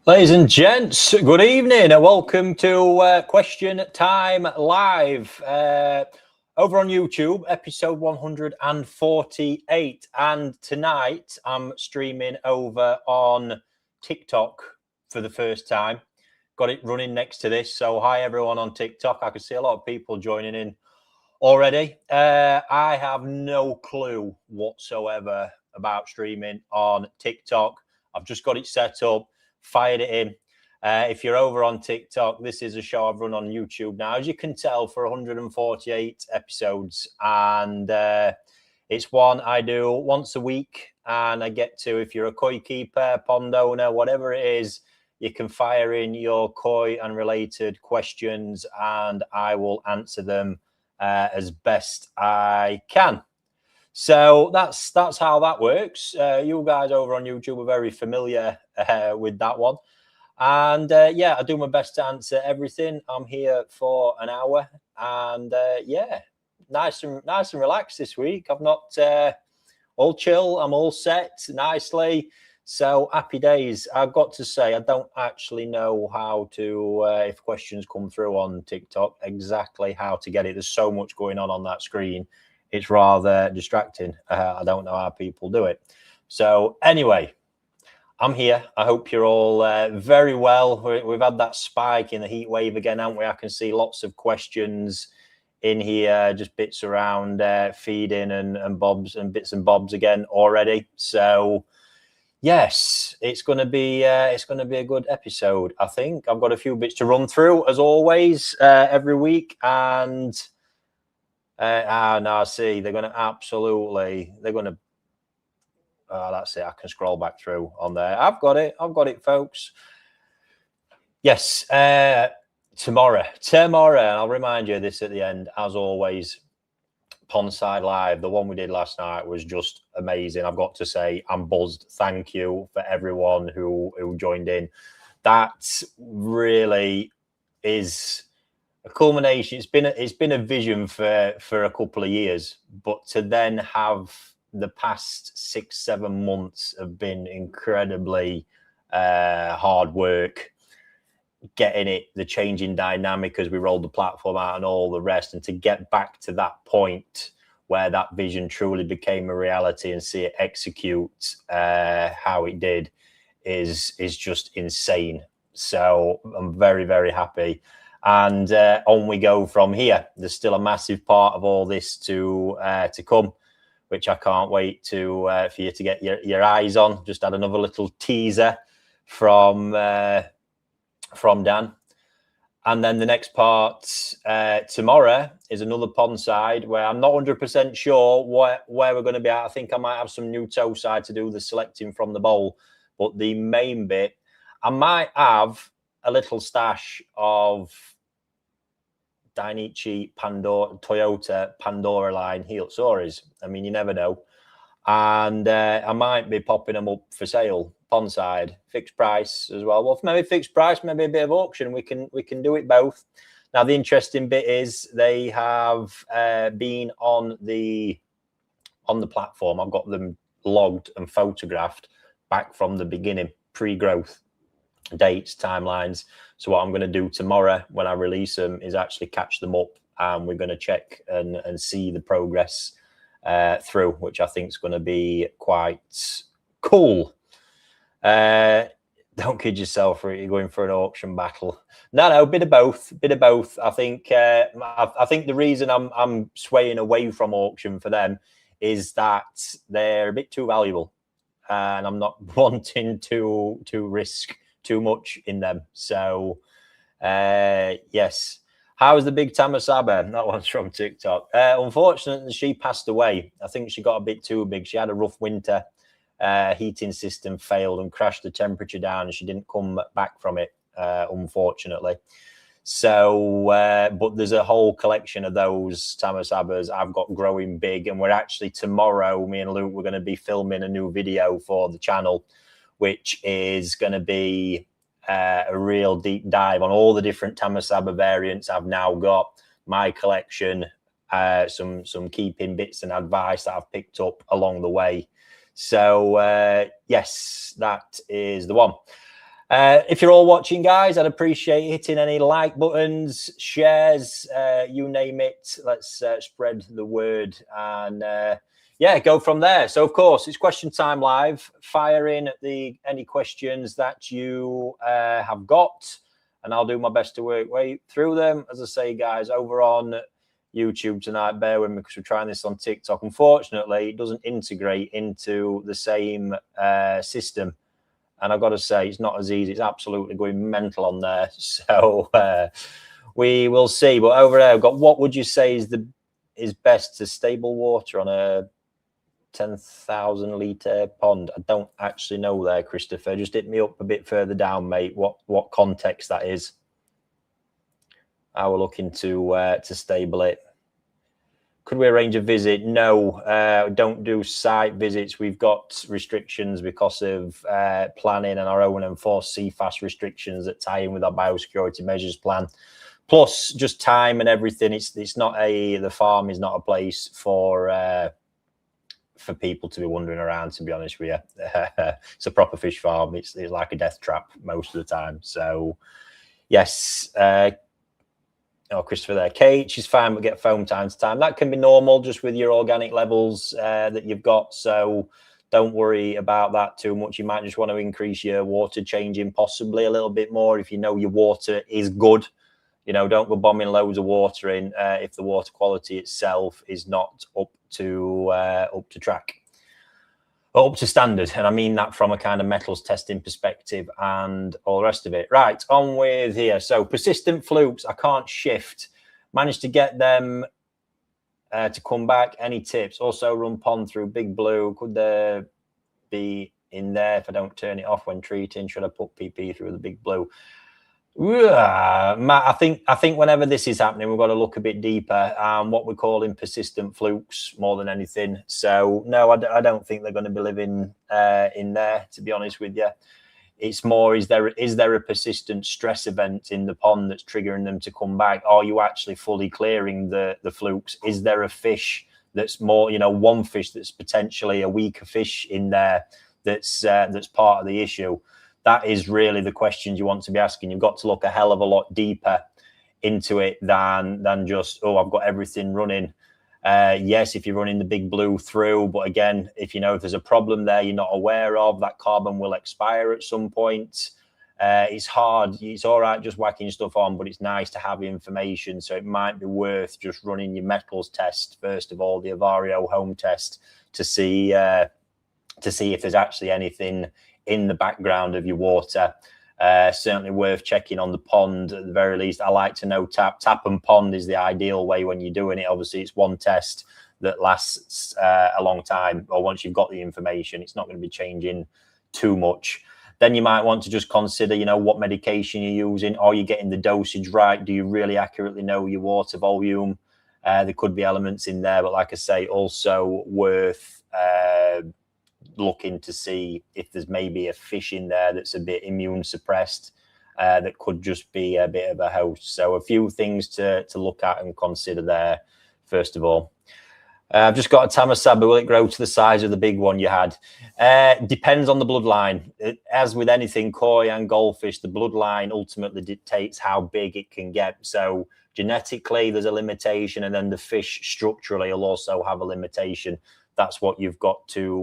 Ladies and gents, good evening and welcome to Question Time Live over on YouTube, episode 148. And tonight I'm streaming over on TikTok for the first time. Got it running next to this. So hi everyone on TikTok. I can see a lot of people joining in already. I have no clue whatsoever about streaming on TikTok. I've just got it set up. Fired it in. If you're over on TikTok, this is a show I've run on YouTube now, as you can tell, for 148 episodes. And it's one I do once a week. And I get to, if you're a koi keeper, pond owner, whatever it is, you can fire in your koi and related questions and I will answer them as best I can. So that's how that works. You guys over on YouTube are very familiar with that one. And yeah, I do my best to answer everything. I'm here for an hour. And yeah, nice and relaxed this week. I've not all chill. I'm all set nicely. So happy days. I've got to say, I don't actually know how to, if questions come through on TikTok, exactly how to get it. There's so much going on that screen. It's rather distracting. I don't know how people do it. So anyway, I'm here. I hope you're all very well. We've had that spike in the heat wave again, haven't we? I can see lots of questions in here, just bits around feeding and bobs and bits and bobs again already. So yes, it's going to be a good episode. I think I've got a few bits to run through as always every week and. No, see, they're going to that's it. I can scroll back through on there. I've got it, folks. Yes, tomorrow, and I'll remind you of this at the end, as always, Pondside Live, the one we did last night was just amazing. I've got to say, I'm buzzed. Thank you for everyone who joined in. That really is a culmination. It's been a vision for a couple of years, but to then have the past 6-7 months have been incredibly hard work, getting it, the changing dynamic as we rolled the platform out and all the rest, and to get back to that point where that vision truly became a reality and see it execute how it did is just insane. So I'm very, very happy. And on we go from here. There's still a massive part of all this to come, which I can't wait to for you to get your eyes on. Just had another little teaser from Dan, and then the next part tomorrow is another Pondside where I'm not 100% sure where we're going to be at. I think I might have some new toe side to do the selecting from the bowl, but the main bit, I might have a little stash of Dainichi Toyota Pandora line heel sorries. I mean, you never know. And I might be popping them up for sale, Pondside, fixed price as well. Well, maybe fixed price, maybe a bit of auction. We can do it both. Now, the interesting bit is they have been on the platform. I've got them logged and photographed back from the beginning, pre-growth. Dates, timelines. So what I'm going to do tomorrow when I release them is actually catch them up, and we're going to check and see the progress through, which I think is going to be quite cool. Don't kid yourself, you're going for an auction battle. No, bit of both. I think the reason I'm swaying away from auction for them is that they're a bit too valuable, and I'm not wanting to risk too much in them. So yes. How's the big Tamasaba? That one's from TikTok. Unfortunately, she passed away. I think she got a bit too big. She had a rough winter. Heating system failed and crashed the temperature down, and she didn't come back from it, unfortunately. So but there's a whole collection of those Tamasabas I've got growing big, and we're actually tomorrow, me and Luke, we're going to be filming a new video for the channel, which is going to be a real deep dive on all the different Tamasaba variants I've now got, my collection, some keeping bits and advice that I've picked up along the way. So yes, that is the one. If you're all watching, guys, I'd appreciate hitting any like buttons, shares, you name it. Let's spread the word and yeah, go from there. So, of course, it's question time live. Fire in any questions that you have got, and I'll do my best to work way through them. As I say, guys, over on YouTube tonight, bear with me because we're trying this on TikTok. Unfortunately, it doesn't integrate into the same system. And I've got to say, it's not as easy. It's absolutely going mental on there. So we will see. But over there, I've got, what would you say is best to stable water on a 10,000 litre pond? I don't actually know there, Christopher. Just hit me up a bit further down, mate. What context that is? How we're looking to stable it. Could we arrange a visit? No, don't do site visits. We've got restrictions because of planning and our own enforced CFAS restrictions that tie in with our biosecurity measures plan. Plus, just time and everything. It's not the farm is not a place for people to be wandering around. To be honest with you, it's a proper fish farm. It's like a death trap most of the time. So, yes. Oh, Christopher there. Kate, she's fine, but get foam time to time. That can be normal just with your organic levels that you've got. So don't worry about that too much. You might just want to increase your water changing possibly a little bit more if you know your water is good. You know, don't go bombing loads of water in if the water quality itself is not up to track. Up to standard, and I mean that from a kind of metals testing perspective and all the rest of it. Right, on with here. So persistent flukes, I can't shift. Managed to get them to come back. Any tips? Also run pond through Big Blue. Could there be in there if I don't turn it off when treating? Should I put PP through the Big Blue? Matt, I think whenever this is happening, we've got to look a bit deeper. What we're calling persistent flukes more than anything. So no, I don't think they're going to be living in there. To be honest with you, it's more: is there a persistent stress event in the pond that's triggering them to come back? Are you actually fully clearing the flukes? Is there a fish that's more, one fish that's potentially a weaker fish in there that's part of the issue? That is really the questions you want to be asking. You've got to look a hell of a lot deeper into it than just, oh, I've got everything running. Yes, if you're running the Big Blue through, but again, if there's a problem there you're not aware of, that carbon will expire at some point. It's hard. It's all right just whacking stuff on, but it's nice to have information. So it might be worth just running your metals test first of all, the Avario home test, to see if there's actually anything in the background of your water. Certainly worth checking on the pond at the very least. I like to know tap and pond is the ideal way when you're doing it. Obviously, it's one test that lasts a long time, or once you've got the information, it's not going to be changing too much. Then you might want to just consider, what medication you're using. Are you getting the dosage right? Do you really accurately know your water volume? There could be elements in there, but like I say, also worth looking to see if there's maybe a fish in there that's a bit immune suppressed that could just be a bit of a host. So a few things to look at and consider there first of all. I've just got a Tamasaba. Will it grow to the size of the big one you had? Depends on the bloodline. As with anything koi and goldfish, the bloodline ultimately dictates how big it can get. So genetically there's a limitation, and then the fish structurally will also have a limitation. That's what you've got to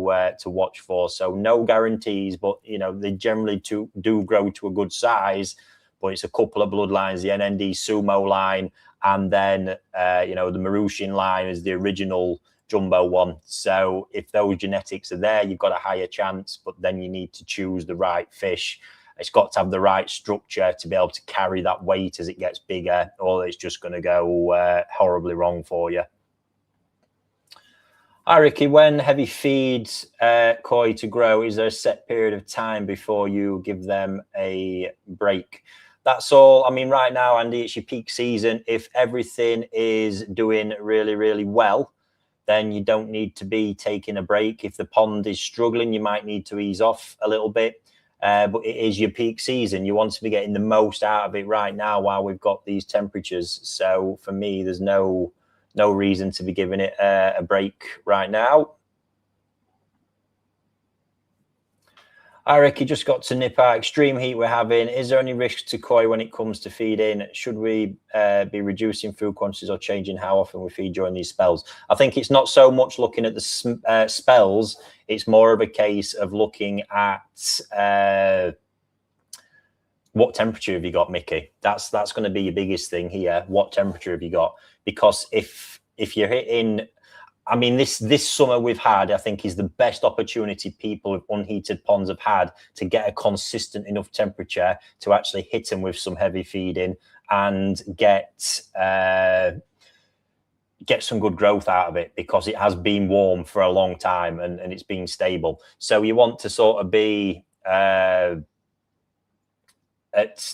watch for. So no guarantees, but they generally do grow to a good size. But it's a couple of bloodlines: the NND Sumo line, and then the Marushin line is the original jumbo one. So if those genetics are there, you've got a higher chance. But then you need to choose the right fish. It's got to have the right structure to be able to carry that weight as it gets bigger, or it's just going to go horribly wrong for you. Hi, Ricky. When heavy feeds koi to grow, is there a set period of time before you give them a break? That's all. I mean, right now, Andy, it's your peak season. If everything is doing really, really well, then you don't need to be taking a break. If the pond is struggling, you might need to ease off a little bit. But it is your peak season. You want to be getting the most out of it right now while we've got these temperatures. So for me, there's no reason to be giving it a break right now. Hi, Ricky, just got to nip out. Extreme heat we're having. Is there any risk to koi when it comes to feeding? Should we be reducing food quantities or changing how often we feed during these spells? I think it's not so much looking at the spells. It's more of a case of looking at what temperature have you got, Mickey? That's going to be your biggest thing here. What temperature have you got? Because if you're hitting, I mean, this summer we've had, I think, is the best opportunity people with unheated ponds have had to get a consistent enough temperature to actually hit them with some heavy feeding and get some good growth out of it, because it has been warm for a long time and it's been stable. So you want to sort of be at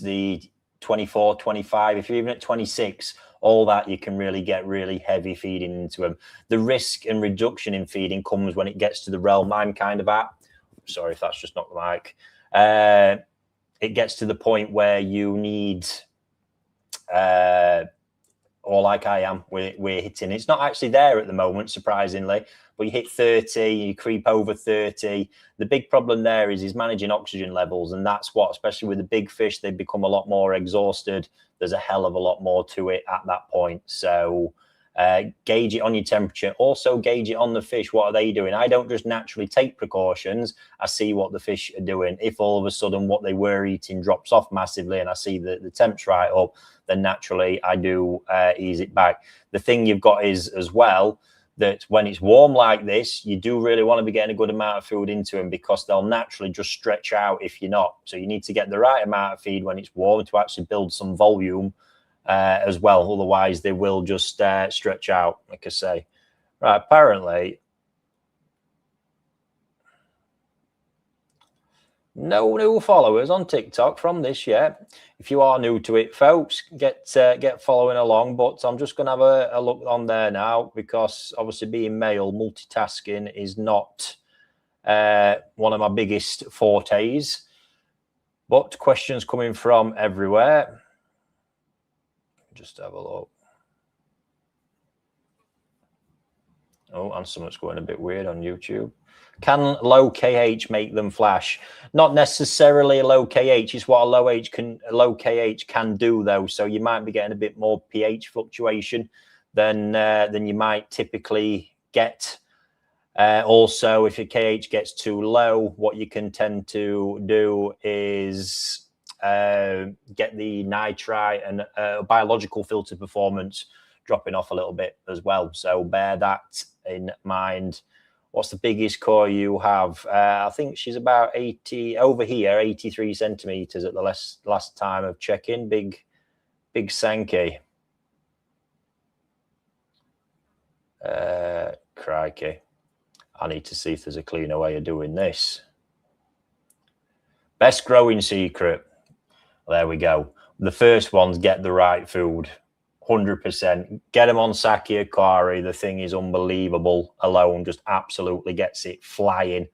the 24, 25, if you're even at 26, all that, you can really get really heavy feeding into them. The risk and reduction in feeding comes when it gets to the realm I'm kind of at. Sorry if that's just not the mic. It gets to the point where you need, or like I am, we're hitting. It's not actually there at the moment, surprisingly, but you hit 30, you creep over 30. The big problem there is managing oxygen levels, and that's what, especially with the big fish, they become a lot more exhausted. There's a hell of a lot more to it at that point. So gauge it on your temperature. Also gauge it on the fish. What are they doing? I don't just naturally take precautions. I see what the fish are doing. If all of a sudden what they were eating drops off massively and I see the temps right up, then naturally I do ease it back. The thing you've got is as well, that when it's warm like this, you do really want to be getting a good amount of food into them, because they'll naturally just stretch out if you're not. So you need to get the right amount of feed when it's warm to actually build some volume as well. Otherwise, they will just stretch out, like I say. Right, apparently, no new followers on TikTok from this yet. If you are new to it, folks, get following along. But I'm just going to have a look on there now, because obviously being male, multitasking is not one of my biggest fortes. But questions coming from everywhere. Just have a look. Oh, and something's going a bit weird on YouTube. Can low KH make them flash? Not necessarily a low KH. It's what a low KH can do, though. So you might be getting a bit more pH fluctuation than you might typically get. Also, if your KH gets too low, what you can tend to do is get the nitrite and biological filter performance dropping off a little bit as well. So bear that in mind. What's the biggest koi you have? I think she's about 80 over here, 83 centimeters at the last time of checking. Big Sankey. Crikey. I need to see if there's a cleaner way of doing this. Best growing secret. There we go. The first one's get the right food. 100%. Get them on Saki Akari. The thing is unbelievable alone. Just absolutely gets it flying.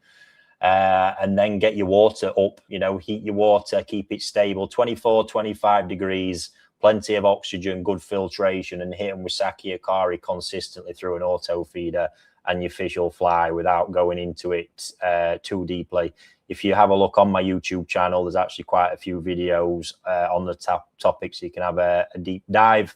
And then get your water up. You know, heat your water. Keep it stable. 24, 25 degrees. Plenty of oxygen. Good filtration. And hit them with Saki Akari consistently through an auto feeder. And your fish will fly without going into it too deeply. If you have a look on my YouTube channel, there's actually quite a few videos on the topic, so you can have a deep dive.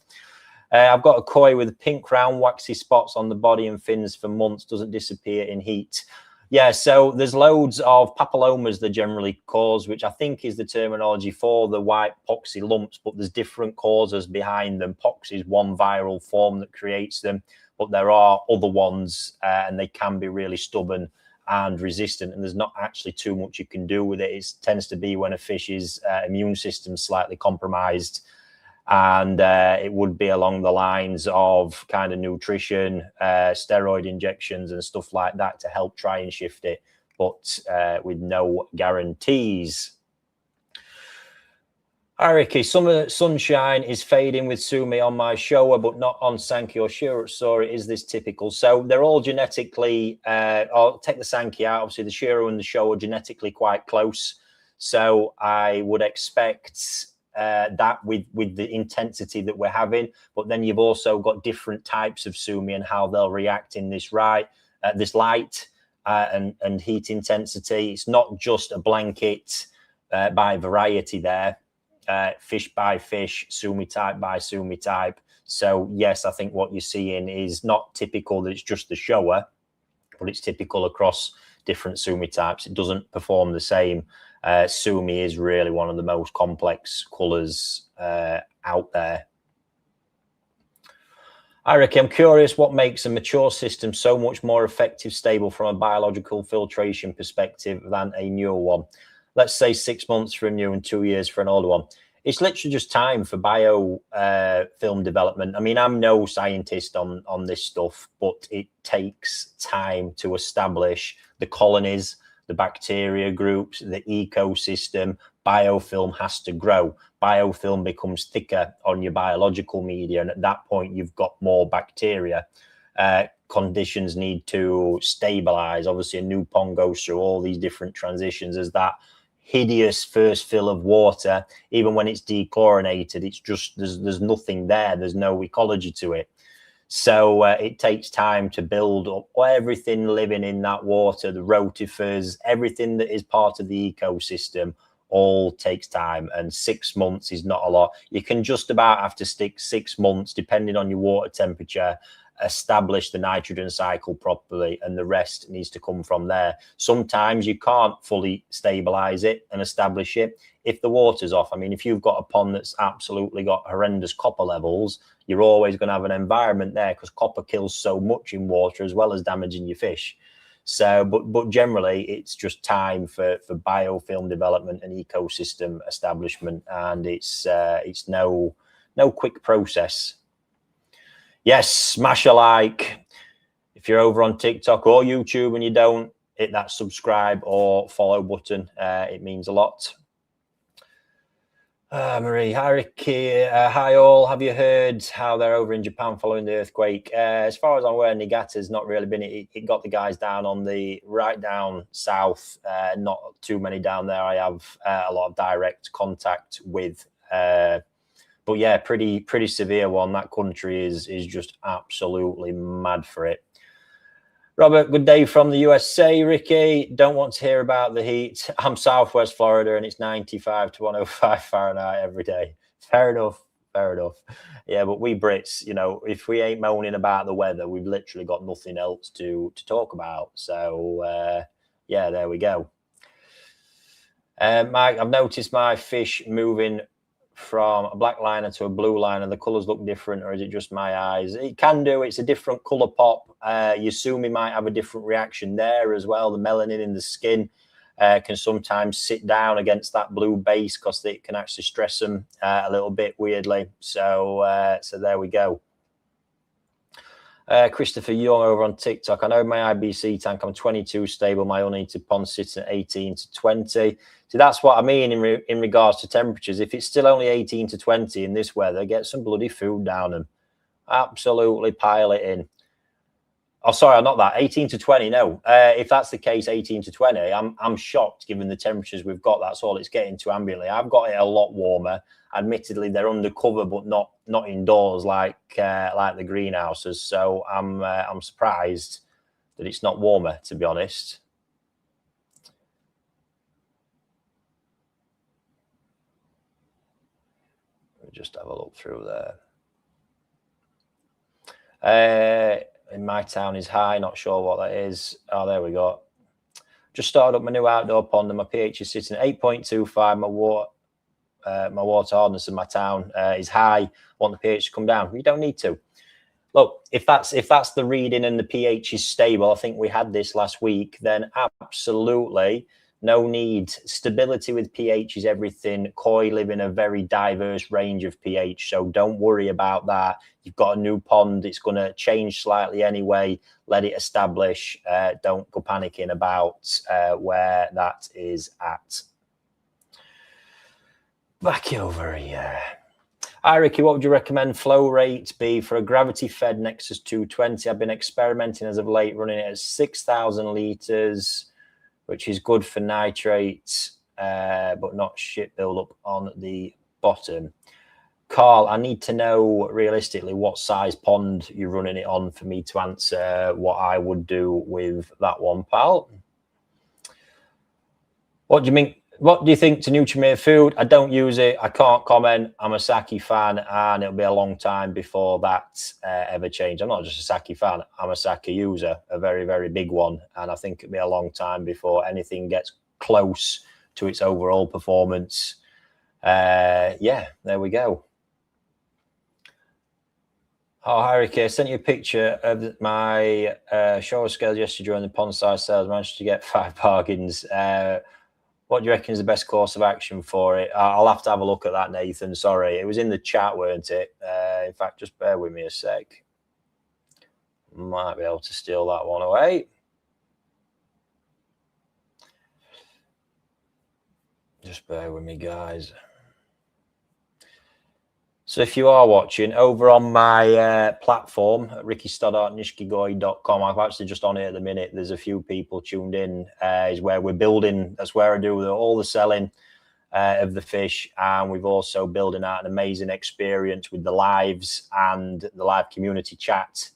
I've got a koi with pink round waxy spots on the body and fins for months, doesn't disappear in heat. Yeah, so there's loads of papillomas that generally cause, which I think is the terminology for the white poxy lumps, but there's different causes behind them. Pox is one viral form that creates them, but there are other ones and they can be really stubborn and resistant, and there's not actually too much you can do with it. It tends to be when a fish's immune system slightly compromised, and it would be along the lines of kind of nutrition, steroid injections and stuff like that to help try and shift it, but with no guarantees. Hi, Ricky. Summer sunshine is fading with Sumi on my Showa, but not on Sankey or Shiro. Is this typical? So they're all genetically, I'll take the Sankey out. Obviously, the Shiro and the Showa are genetically quite close. So I would expect that with the intensity that we're having. But then you've also got different types of Sumi and how they'll react in this light. and heat intensity. It's not just a blanket by variety there, fish by fish, sumi type by sumi type. So yes, I think what you're seeing is not typical that it's just the shower, but it's typical across different sumi types. It doesn't perform the same. Sumi is really one of the most complex colours out there. Hi, Ricky, I'm curious what makes a mature system so much more effective, stable from a biological filtration perspective than a newer one? Let's say 6 months for a new and 2 years for an older one. It's literally just time for bio film development. I mean, I'm no scientist on this stuff, but it takes time to establish the colonies, the bacteria groups, the ecosystem. Biofilm has to grow. Biofilm becomes thicker on your biological media, and at that point you've got more bacteria. Conditions need to stabilize. Obviously, a new pond goes through all these different transitions as that hideous first fill of water. Even when it's dechlorinated, it's just there's nothing there. There's no ecology to it. So it takes time to build up everything living in that water, the rotifers, everything that is part of the ecosystem. All takes time, and 6 months is not a lot. You can just about have to stick 6 months, depending on your water temperature, establish the nitrogen cycle properly, and the rest needs to come from there. Sometimes you can't fully stabilize it and establish it if the water's off. I mean, if you've got a pond that's absolutely got horrendous copper levels, you're always going to have an environment there, because copper kills so much in water as well as damaging your fish. So, but generally, it's just time for biofilm development and ecosystem establishment, and it's no quick process. Yes, smash a like if you're over on TikTok or YouTube and you don't, hit that subscribe or follow button. It means a lot. Marie, hi Ricky, hi all. Have you heard how they're over in Japan following the earthquake? As far as I'm aware, Niigata's not really been. It got the guys down on the right down south. Not too many down there. I have a lot of direct contact with. But yeah, pretty severe one. That country is just absolutely mad for it. Robert, good day from the USA. Ricky, don't want to hear about the heat. I'm Southwest Florida and it's 95 to 105 Fahrenheit every day. Fair enough. Fair enough. Yeah, but we Brits, you know, if we ain't moaning about the weather, we've literally got nothing else to talk about. So, yeah, there we go. Mike, I've noticed my fish moving from a black liner to a blue liner. The colors look different, or is it just my eyes? It can do. It's a different color pop. You sumi might have a different reaction there as well. The melanin in the skin can sometimes sit down against that blue base because it can actually stress them a little bit weirdly. So so there we go. Christopher Young over on TikTok. I know my IBC tank, I'm 22 stable. My unheated pond sits at 18 to 20. So that's what I mean in regards to temperatures. If it's still only 18 to 20 in this weather, get some bloody food down them. Absolutely pile it in. Oh, sorry, not that. 18 to 20, no. If that's the case, 18 to 20, I'm shocked given the temperatures we've got. That's all it's getting to ambiently. I've got it a lot warmer. Admittedly, they're undercover, but not indoors like the greenhouses. So I'm surprised that it's not warmer, to be honest. Let me just have a look through there. In my town is high, not sure what that is. Oh, there we go. Just started up my new outdoor pond and my pH is sitting at 8.25. My water hardness in my town is high. I want the pH to come down. You don't need to. Look, if that's the reading and the pH is stable, I think we had this last week, then absolutely no need. Stability with pH is everything. Koi live in a very diverse range of pH, so don't worry about that. You've got a new pond, it's going to change slightly anyway. Let it establish. Don't go panicking about where that is at. Back over here. Hi, Ricky, what would you recommend flow rate be for a gravity-fed Nexus 220? I've been experimenting as of late, running it at 6,000 litres, which is good for nitrates, but not shit build-up on the bottom. Carl, I need to know realistically what size pond you're running it on for me to answer what I would do with that one, pal. What do you mean? What do you think to Nutrimate food? I don't use it. I can't comment. I'm a Saki fan, and it'll be a long time before that ever changed. I'm not just a Saki fan. I'm a Saki user, a very, very big one. And I think it'll be a long time before anything gets close to its overall performance. Yeah, there we go. Oh, hi, Ricky. I sent you a picture of my show scales yesterday during the Pondside sales. I managed to get 5 bargains. What do you reckon is the best course of action for it? I'll have to have a look at that, Nathan. Sorry. It was in the chat, weren't it? In fact, just bear with me a sec. Might be able to steal that one away. Just bear with me, guys. So if you are watching, over on my platform, rickystoddart.nishkigoy.com, I'm actually just on it at the minute. There's a few people tuned in. Is where we're building. That's where I do all the selling of the fish. And we've also building out an amazing experience with the lives and the live community chat.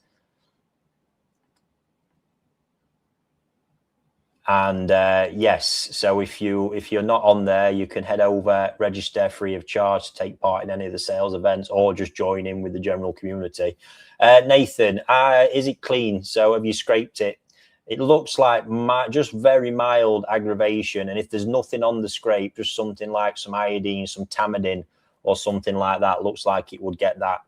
And yes, so if you're not on there, you can head over, register free of charge to take part in any of the sales events, or just join in with the general community. Nathan, is it clean? So have you scraped it? It looks like just very mild aggravation, and if there's nothing on the scrape, just something like some iodine, some tamidine, or something like that, looks like it would get that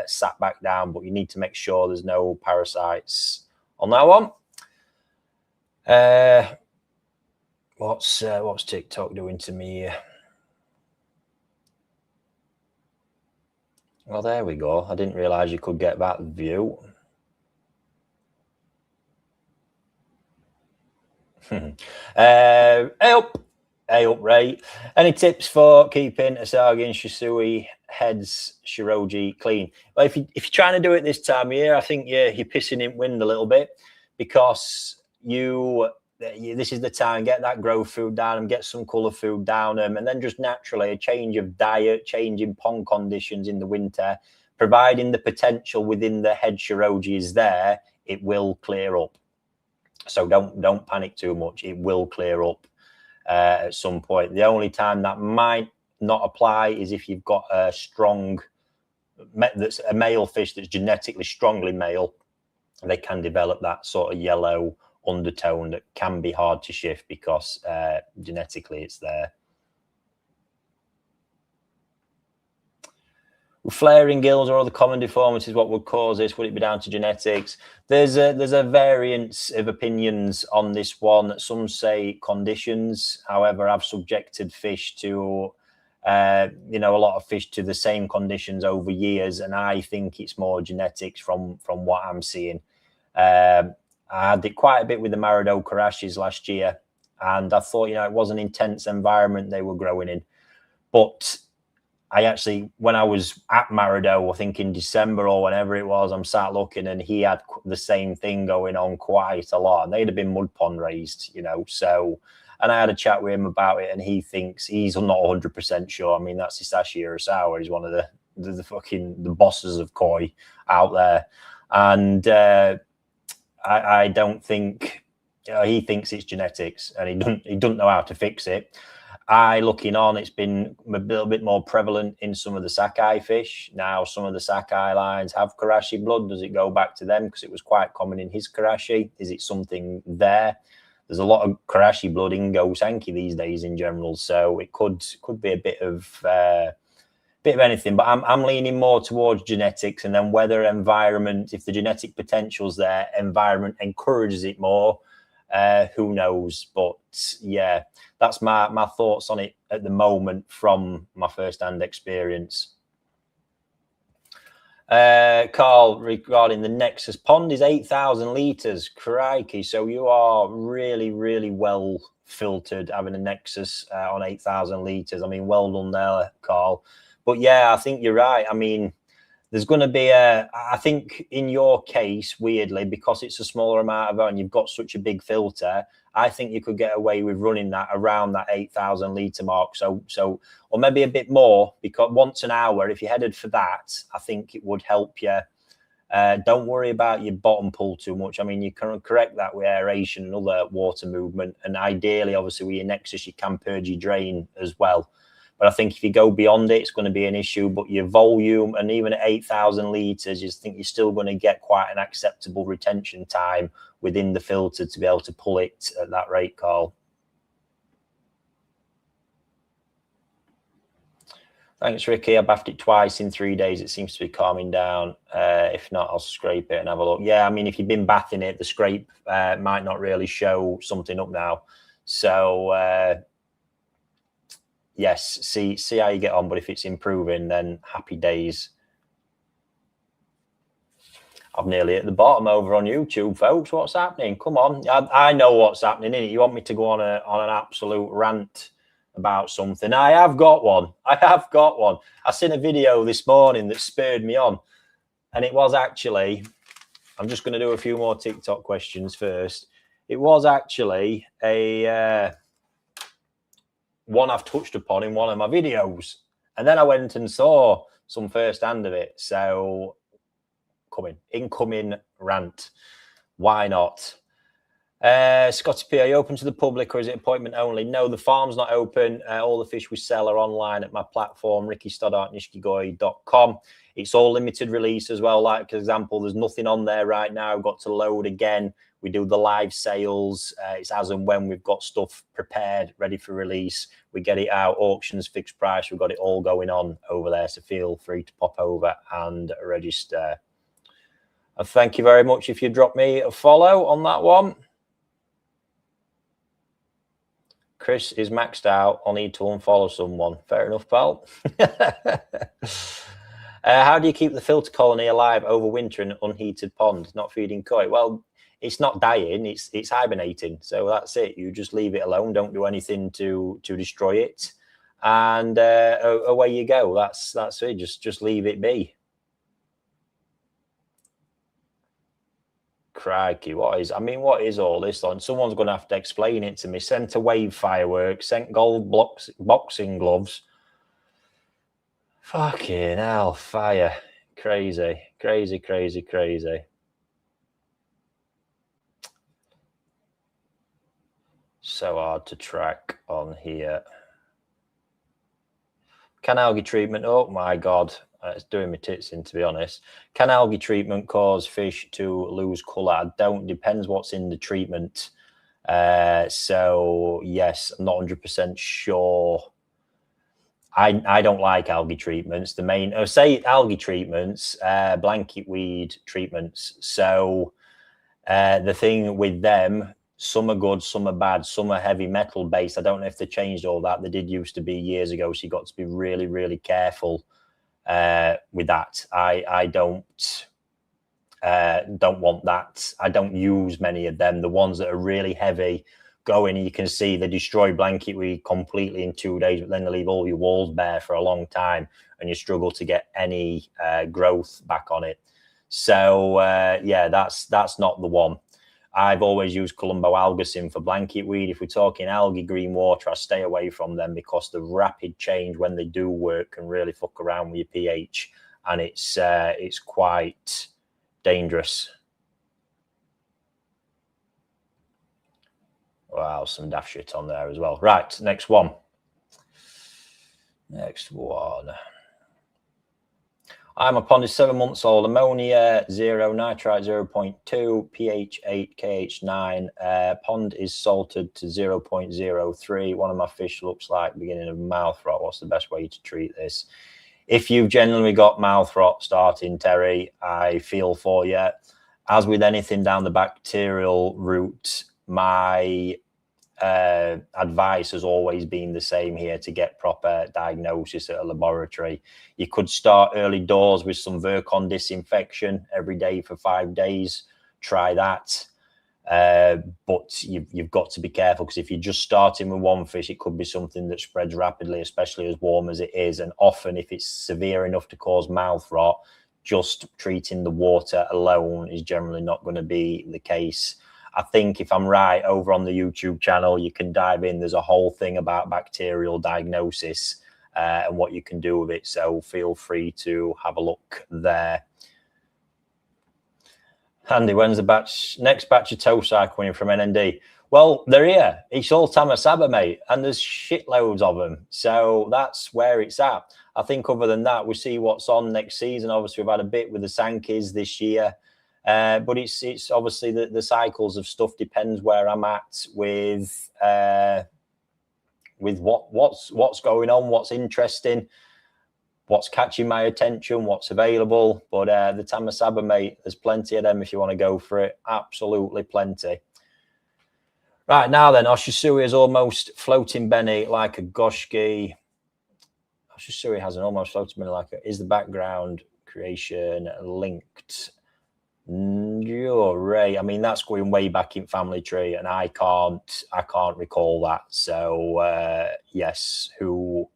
sat back down. But you need to make sure there's no parasites on that one. What's TikTok doing to me? Well, there we go. I didn't realize you could get that view. Hey up, Ray. Any tips for keeping Asagi and Shisui heads Shiroji clean? Well, if you're trying to do it this time of year, I think you're pissing in wind a little bit, because this is the time, get that growth food down and get some color food down them, and then just naturally a change of diet, change in pond conditions in the winter, providing the potential within the head Shiroji is there, it will clear up. So don't panic too much. It will clear up at some point. The only time that might not apply is if you've got a that's a male fish that's genetically strongly male. They can develop that sort of yellow undertone that can be hard to shift because genetically it's there. Flaring gills or other common deformities, what would cause this? Would it be down to genetics? There's a variance of opinions on this one. Some say conditions. However, I've subjected fish to a lot of fish to the same conditions over years, and I think it's more genetics from what I'm seeing. I did quite a bit with the Marido Karashis last year, and I thought, it was an intense environment they were growing in. But I actually, when I was at Marido, I think in December or whenever it was, I'm sat looking, and he had the same thing going on quite a lot, and they'd have been mud pond raised, so. And I had a chat with him about it, and he thinks he's not 100% sure. I mean, that's Hisashi Urasawa. He's one of the bosses of koi out there. And I don't think, he thinks it's genetics, and he doesn't know how to fix it. Looking on, it's been a little bit more prevalent in some of the Sakai fish. Now, some of the Sakai lines have Karashi blood. Does it go back to them? Because it was quite common in his Karashi. Is it something there? There's a lot of Karashi blood in Go Sanki these days in general, so it could be a bit of anything. But I'm leaning more towards genetics, and then whether environment, if the genetic potential's there, environment encourages it more. Who knows? But yeah, that's my thoughts on it at the moment from my first-hand experience. Carl, regarding the Nexus pond is 8,000 litres. Crikey. So you are really, really well filtered having a Nexus on 8,000 litres. I mean, well done there, Carl. But yeah, I think you're right. I mean, there's going to be I think in your case, weirdly, because it's a smaller amount of oil and you've got such a big filter, I think you could get away with running that around that 8,000 litre mark. So, or maybe a bit more, because once an hour, if you headed for that, I think it would help you. Don't worry about your bottom pull too much. I mean, you can correct that with aeration and other water movement. And ideally, obviously, with your Nexus, you can purge your drain as well. But I think if you go beyond it, it's going to be an issue. But your volume, and even at 8,000 litres, you think you're still going to get quite an acceptable retention time within the filter to be able to pull it at that rate, Carl. Thanks, Ricky. I baffed it twice in 3 days. It seems to be calming down. If not, I'll scrape it and have a look. Yeah, I mean, if you've been bathing it, the scrape might not really show something up now. So, yes, see how you get on. But if it's improving, then happy days. I'm nearly at the bottom over on YouTube, folks. What's happening? Come on. I know what's happening, innit? You want me to go on an absolute rant about something? I have got one. I seen a video this morning that spurred me on, and it was actually, I'm just going to do a few more TikTok questions first. It was actually a one I've touched upon in one of my videos, and then I went and saw some first hand of it. So incoming rant. Why not? Scotty P, are you open to the public or is it appointment only? No, the farm's not open. All the fish we sell are online at my platform, Ricky Stoddart, nishikigoi.com. It's all limited release as well. Like, for example, there's nothing on there right now. I've got to load again. We do the live sales. It's as and when we've got stuff prepared, ready for release. We get it out, auctions, fixed price. We've got it all going on over there. So feel free to pop over and register. And thank you very much if you drop me a follow on that one. Chris is maxed out. I'll need to unfollow someone. Fair enough, pal. How do you keep the filter colony alive over winter in an unheated pond, not feeding koi? Well, it's not dying, it's hibernating. So that's it. You just leave it alone. Don't do anything to destroy it. And away you go. That's it. Just leave it be. Crikey, what is all this on? Someone's going to have to explain it to me. Sent wave fireworks, sent gold boxing gloves. Fucking hell, fire. Crazy. So hard to track on here. Can algae treatment, oh my God. It's doing me tits in, to be honest. Can algae treatment cause fish to lose colour? Depends what's in the treatment. So yes, I'm not 100% sure. I don't like algae treatments. The main, say algae treatments, blanket weed treatments. So the thing with them, some are good, some are bad, some are heavy metal based. I don't know if they changed all that. They did used to be years ago. So you got to be really, really careful with that. I don't want that. I don't use many of them. The ones that are really heavy go in and you can see they destroy blanket weed completely in 2 days, but then they leave all your walls bare for a long time and you struggle to get any growth back on it. So yeah, that's not the one. I've always used Colombo Algacin for blanket weed. If we're talking algae green water, I stay away from them because the rapid change when they do work can really fuck around with your pH, and it's quite dangerous. Wow, some daft shit on there as well. Right, next one. My pond is 7 months old. Ammonia 0, nitrite 0.2, pH 8, KH 9. Pond is salted to 0.03. One of my fish looks like beginning of mouth rot. What's the best way to treat this? If you've genuinely got mouth rot starting, Terry, I feel for you. As with anything down the bacterial route, my advice has always been the same here to get proper diagnosis at a laboratory. You could start early doors with some Virkon disinfection every day for 5 days. Try that. But you've got to be careful, because if you're just starting with one fish, it could be something that spreads rapidly, especially as warm as it is. And often if it's severe enough to cause mouth rot, just treating the water alone is generally not going to be the case. I think if I'm right, over on the YouTube channel, you can dive in. There's a whole thing about bacterial diagnosis and what you can do with it. So feel free to have a look there. Andy, when's the next batch of toe cycle in from NND? Well, they're here. It's all Tamasaba, mate, and there's shitloads of them. So that's where it's at. I think other than that, we'll see what's on next season. Obviously, we've had a bit with the Sankeys this year. But it's obviously the cycles of stuff depends where I'm at with what's going on, what's interesting, what's catching my attention, what's available. But the Tamasaba, mate, there's plenty of them if you want to go for it. Absolutely plenty. Right, now then, Oshisui is almost floating Benny like a Goshki. Oshisui has an almost floating Benny like a... Is the background creation linked? You're right. I mean, that's going way back in family tree, and I can't recall that. So yes, who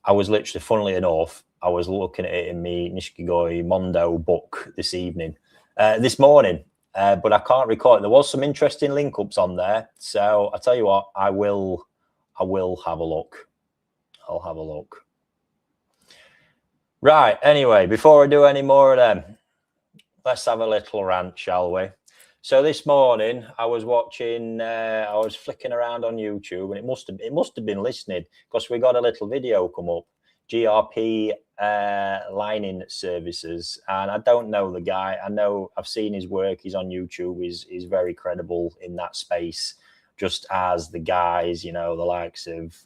I was literally, funnily enough, I was looking at it in my Nishikigoi Mondo book this morning, but I can't recall it. There was some interesting link ups on there, so I tell you what, I will have a look. I'll have a look. Right. Anyway, before I do any more of them, let's have a little rant, shall we? So this morning I was watching, I was flicking around on YouTube, and it must have been listening, because we got a little video come up, GRP lining services, and I don't know the guy. I know I've seen his work. He's on YouTube. He's very credible in that space, just as the guys, you know, the likes of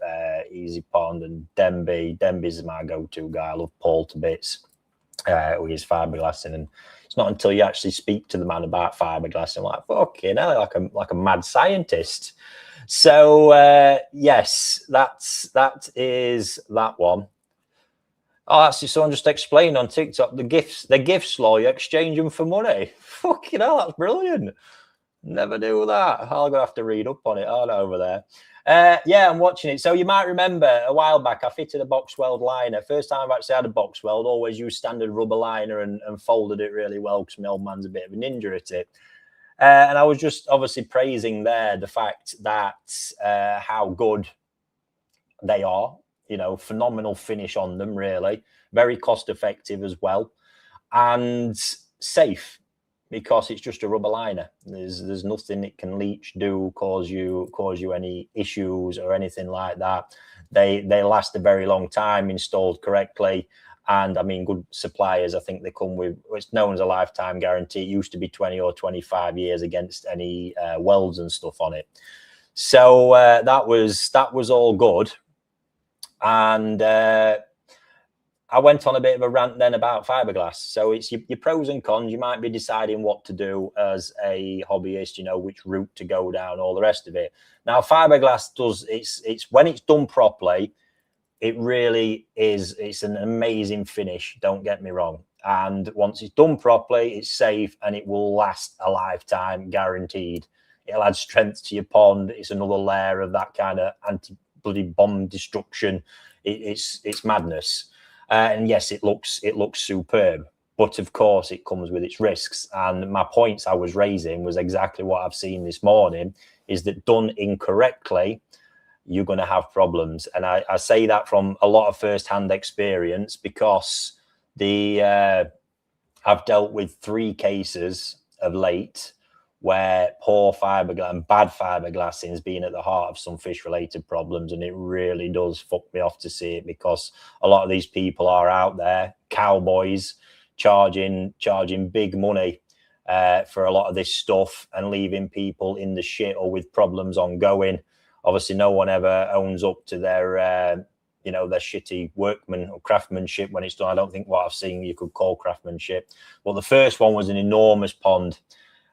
Easy Pond and Denby. Denby's my go-to guy. I love Paul to bits with his fiberglassing, and it's not until you actually speak to the man about fiberglass and like, fucking hell, like a mad scientist. So yes, that is that one. Oh, that's just someone just explained on TikTok. The gifts law, you exchange them for money. Fucking hell, that's brilliant. Never do that. I'll go have to read up on it. Oh, no, over there. Yeah, I'm watching it. So you might remember a while back, I fitted a box weld liner. First time I've actually had a box weld, always used standard rubber liner and folded it really well because my old man's a bit of a ninja at it. And I was just obviously praising there the fact that how good they are, you know, phenomenal finish on them, really. Very cost effective as well. And safe, because it's just a rubber liner. There's nothing it can leach, cause you any issues or anything like that. They last a very long time installed correctly. And I mean, good suppliers, I think they come with, it's known as a lifetime guarantee. It used to be 20 or 25 years against any welds and stuff on it. So that was all good. And I went on a bit of a rant then about fiberglass. So it's your pros and cons. You might be deciding what to do as a hobbyist, you know, which route to go down, all the rest of it. Now, fiberglass does, it's when it's done properly, it really is, it's an amazing finish, don't get me wrong. And once it's done properly, it's safe and it will last a lifetime, guaranteed. It'll add strength to your pond. It's another layer of that kind of anti-bloody bomb destruction. It's madness. And yes, it looks superb, but of course it comes with its risks. And my points I was raising was exactly what I've seen this morning, is that done incorrectly, you're going to have problems. And I say that from a lot of first-hand experience, because I've dealt with 3 cases of late where poor fiberglass and bad fiberglassing has been at the heart of some fish-related problems, and it really does fuck me off to see it, because a lot of these people are out there, cowboys, charging big money for a lot of this stuff and leaving people in the shit or with problems ongoing. Obviously, no one ever owns up to their you know, their shitty workman or craftsmanship when it's done. I don't think what I've seen you could call craftsmanship. Well, the first one was an enormous pond,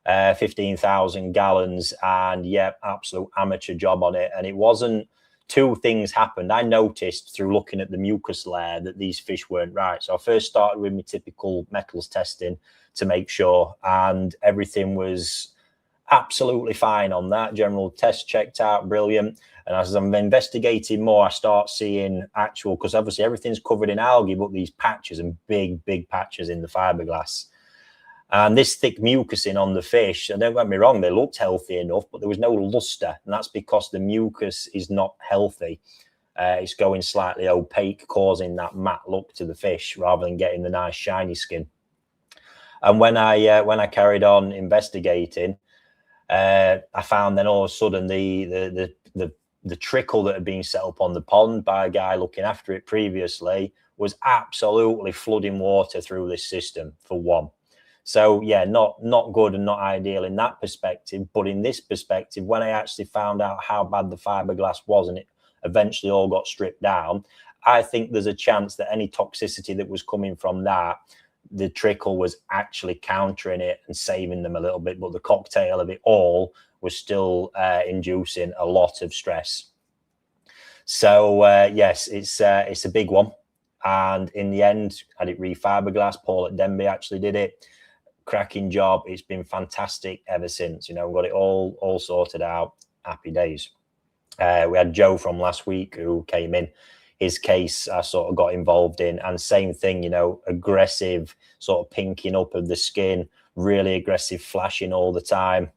15,000 gallons, and yeah, absolute amateur job on it. And it wasn't, 2 things happened. I noticed through looking at the mucus layer that these fish weren't right. So I first started with my typical metals testing to make sure, and everything was absolutely fine on that. General test checked out, brilliant. And as I'm investigating more, I start seeing actual, because obviously everything's covered in algae, but these patches and big patches in the fiberglass. And this thick mucusing on the fish, and don't get me wrong, they looked healthy enough, but there was no luster. And that's because the mucus is not healthy. It's going slightly opaque, causing that matte look to the fish rather than getting the nice shiny skin. And when I carried on investigating, I found then all of a sudden the trickle that had been set up on the pond by a guy looking after it previously was absolutely flooding water through this system, for one. So yeah, not good and not ideal in that perspective. But in this perspective, when I actually found out how bad the fiberglass was and it eventually all got stripped down, I think there's a chance that any toxicity that was coming from that, the trickle was actually countering it and saving them a little bit. But the cocktail of it all was still inducing a lot of stress. So yes, it's a big one. And in the end, I had it re-fiberglass. Paul at Denby actually did it. Cracking job. It's been fantastic ever since. You know, got it all sorted out. Happy days. We had Joe from last week who came in. His case I sort of got involved in, and same thing, you know, aggressive sort of pinking up of the skin, really aggressive flashing all the time.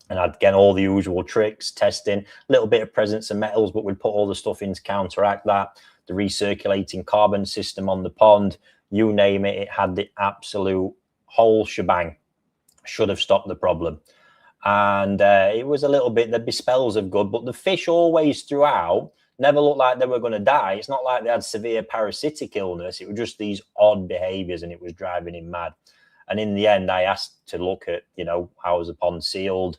And I'd get all the usual tricks, testing, a little bit of presence of metals, but we'd put all the stuff in to counteract that. The recirculating carbon system on the pond, you name it, it had the absolute whole shebang. Should have stopped the problem. And it was a little bit, there'd be spells of good, but the fish always throughout never looked like they were going to die. It's not like they had severe parasitic illness. It was just these odd behaviors, and it was driving him mad. And in the end, I asked to look at, you know, how was the pond sealed?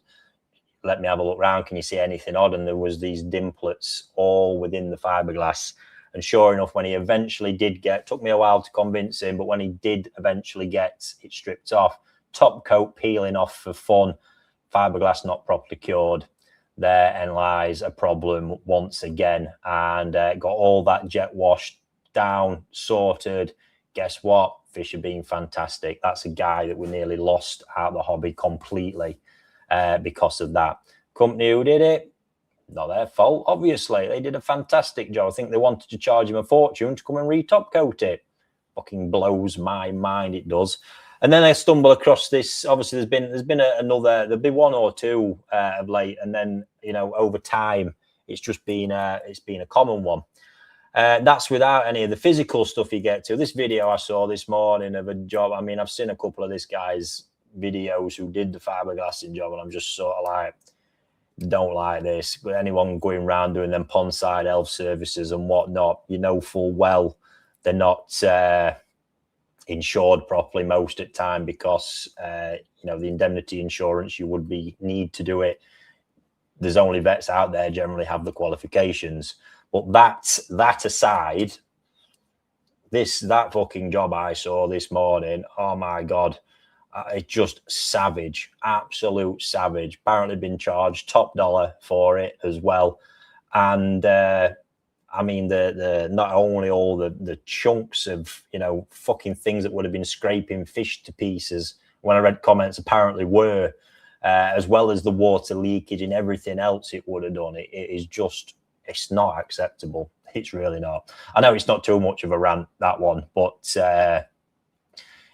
Let me have a look around. Can you see anything odd? And there was these dimplets all within the fiberglass. And sure enough, when he eventually did get, took me a while to convince him, but when he did eventually get it stripped off, top coat peeling off for fun, fiberglass not properly cured, therein lies a problem once again. And got all that jet washed down, sorted. Guess what? Fish have been fantastic. That's a guy that we nearly lost out of the hobby completely because of that. Company who did it, not their fault, obviously. They did a fantastic job. I think they wanted to charge him a fortune to come and re-top coat it. Fucking blows my mind, it does. And then I stumble across this. Obviously, there's been there'll be one or two of late, and then, you know, over time, it's just been a common one. That's without any of the physical stuff you get to. This video I saw this morning of a job. I mean, I've seen a couple of this guy's videos who did the fiberglassing job, and I'm just sort of like, don't like this. But anyone going around doing them Pondside elf services and whatnot, you know full well they're not insured properly most of the time, because you know, the indemnity insurance you would need to do it. There's only vets out there generally have the qualifications. But that aside, that fucking job I saw this morning, oh my god, it's just savage, absolute savage. Apparently been charged top dollar for it as well. And I mean, the not only all the chunks of, you know, fucking things that would have been scraping fish to pieces, when I read comments, apparently were, as well as the water leakage and everything else it would have done. It is just, it's not acceptable. It's really not. I know it's not too much of a rant, that one, but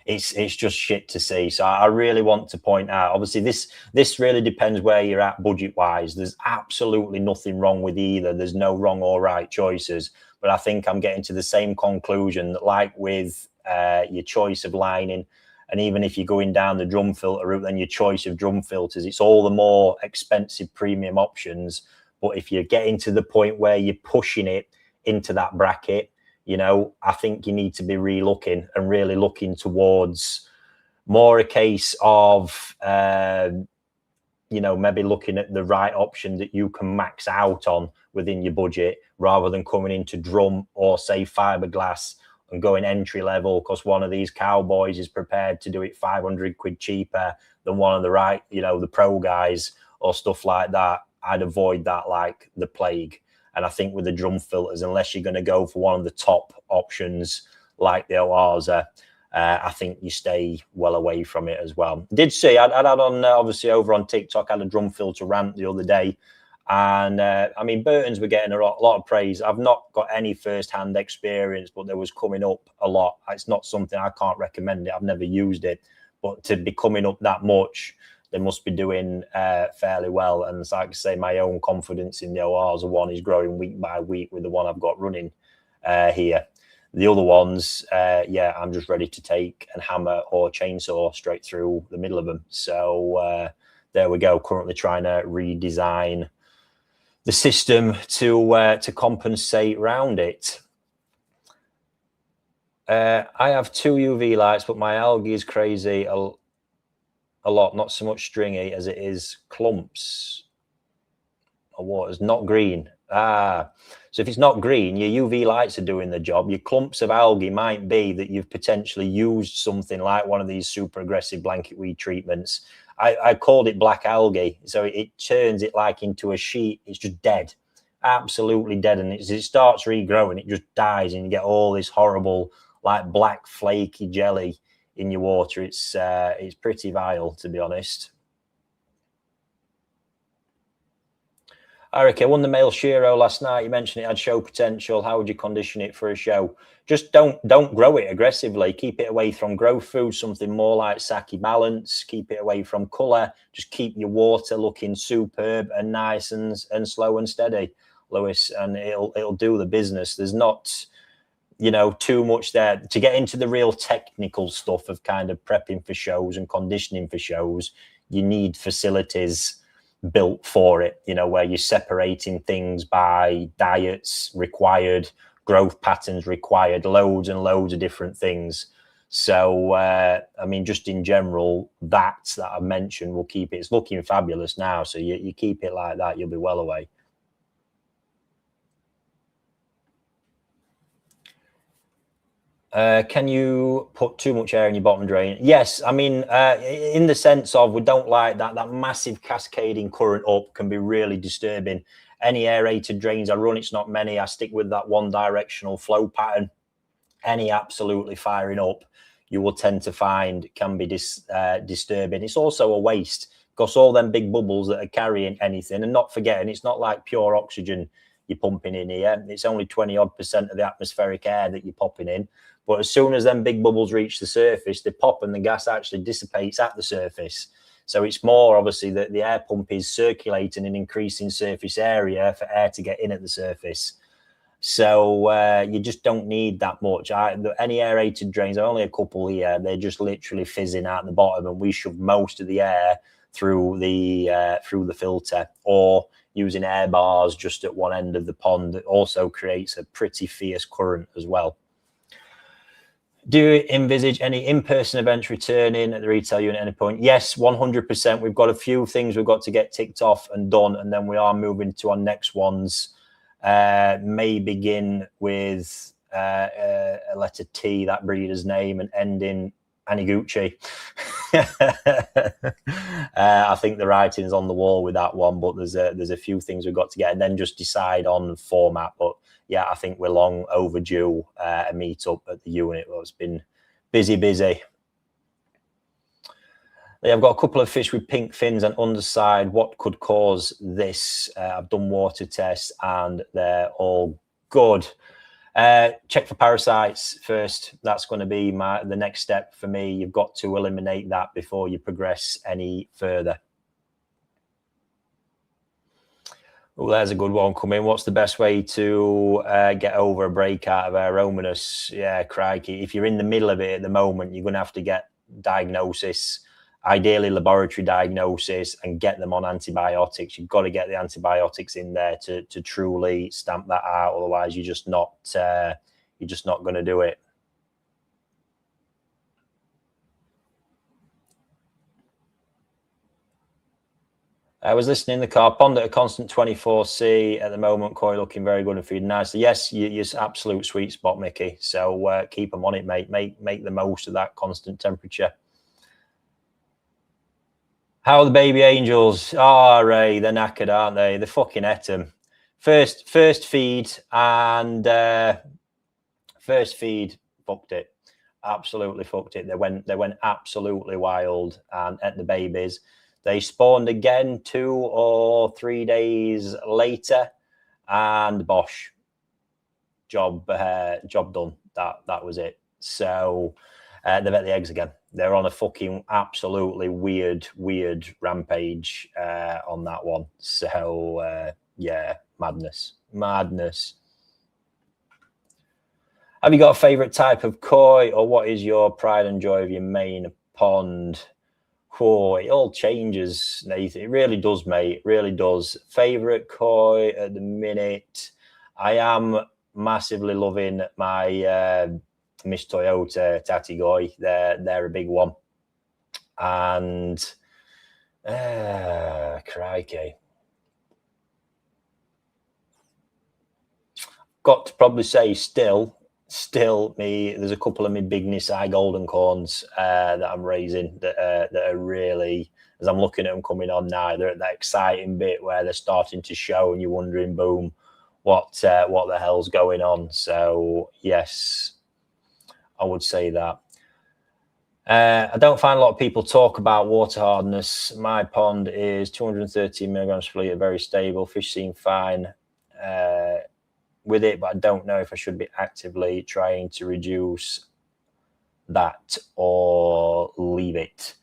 it's just shit to see. So I really want to point out, obviously this really depends where you're at budget wise. There's absolutely nothing wrong with either. There's no wrong or right choices, but I think I'm getting to the same conclusion that, like with your choice of lining, and even if you're going down the drum filter route, then your choice of drum filters, it's all the more expensive premium options. But if you're getting to the point where you're pushing it into that bracket, you know, I think you need to be re-looking and really looking towards more a case of, you know, maybe looking at the right option that you can max out on within your budget, rather than coming into drum or say fiberglass and going entry level because one of these cowboys is prepared to do it 500 quid cheaper than one of the right, you know, the pro guys or stuff like that. I'd avoid that like the plague. And I think with the drum filters, unless you're going to go for one of the top options like the Oaza, I think you stay well away from it as well. Did see, I'd had on, obviously over on TikTok, I had a drum filter rant the other day. And I mean, Burton's were getting a lot of praise. I've not got any first-hand experience, but there was coming up a lot. It's not something I can't recommend it. I've never used it, but to be coming up that much, they must be doing fairly well. And it's like I say, my own confidence in the ORs one is growing week by week with the one I've got running here. The other ones, yeah, I'm just ready to take and hammer or chainsaw straight through the middle of them. So there we go. Currently trying to redesign the system to compensate around it. I have 2 UV lights, but my algae is crazy a lot. Not so much stringy as it is clumps. Or water's not green. So if it's not green, your UV lights are doing the job. Your clumps of algae might be that you've potentially used something like one of these super aggressive blanket weed treatments. I called it black algae. So it turns it like into a sheet. It's just dead, absolutely dead. And as it starts regrowing, it just dies and you get all this horrible, like black flaky jelly in your water. It's pretty vile, to be honest. Ricky, I won the male Shiro last night. You mentioned it had show potential. How would you condition it for a show? Just don't grow it aggressively. Keep it away from growth food, something more like Saki Balance. Keep it away from colour. Just keep your water looking superb and nice and slow and steady, Lewis, and it'll do the business. There's not, you know, too much there. To get into the real technical stuff of kind of prepping for shows and conditioning for shows, you need facilities built for it, you know, where you're separating things by diets required, growth patterns required, loads and loads of different things. So I mean, just in general, that I've mentioned will keep it. It's looking fabulous now, so you keep it like that, you'll be well away. Can you put too much air in your bottom drain? Yes, I mean, in the sense of we don't like that massive cascading current up can be really disturbing. Any aerated drains I run, it's not many. I stick with that one directional flow pattern. Any absolutely firing up, you will tend to find can be disturbing. It's also a waste because all them big bubbles that are carrying anything, and not forgetting, it's not like pure oxygen you're pumping in here. It's only 20% of the atmospheric air that you're popping in. But as soon as them big bubbles reach the surface, they pop and the gas actually dissipates at the surface. So it's more obviously that the air pump is circulating and increasing surface area for air to get in at the surface. So you just don't need that much. Any aerated drains, only a couple here, they're just literally fizzing out the bottom, and we shove most of the air through the filter, or using air bars just at one end of the pond. That also creates a pretty fierce current as well. Do you envisage any in-person events returning at the retail unit at any point? Yes, 100%. We've got a few things we've got to get ticked off and done, and then we are moving to our next ones. May begin with a letter T, that breeder's name, and end in Aniguchi. I think the writing's on the wall with that one, but there's a few things we've got to get, and then just decide on format. But yeah, I think we're long overdue a meet up at the unit. Well, it's been busy. I've got a couple of fish with pink fins and underside. What could cause this? I've done water tests and they're all good. Check for parasites first. That's going to be the next step for me. You've got to eliminate that before you progress any further. Oh, there's a good one coming. What's the best way to get over a breakout of aeromonas? Yeah, crikey. If you're in the middle of it at the moment, you're going to have to get diagnosis, ideally laboratory diagnosis, and get them on antibiotics. You've got to get the antibiotics in there to truly stamp that out. Otherwise, you're just not going to do it. I was listening in the car. Pond at a constant 24C at the moment. Koi looking very good and feeding nicely. Yes, you're absolute sweet spot, Mickey. So keep them on it, mate. Make the most of that constant temperature. How are the baby angels? Oh, Ray, they're knackered, aren't they? They're fucking at them. First feed and first feed fucked it. Absolutely fucked it. They went absolutely wild and at the babies. They spawned again 2 or 3 days later, and bosh, job done. That was it. So they've ate the eggs again. They're on a fucking absolutely weird rampage on that one. So yeah, madness. Have you got a favorite type of koi, or what is your pride and joy of your main pond? Oh, it all changes, Nathan. It really does, mate. It really does. Favorite koi at the minute, I am massively loving my Miss Toyota Tatigoi. They're a big one, and crikey, got to probably say still me. There's a couple of me big Nisai golden corns that I'm raising that are really, as I'm looking at them coming on now, they're at that exciting bit where they're starting to show, and you're wondering, boom, what the hell's going on. So yes, I would say that. I don't find a lot of people talk about water hardness. My pond is 230 milligrams per litre, very stable. Fish seem fine with it, but I don't know if I should be actively trying to reduce that or leave it.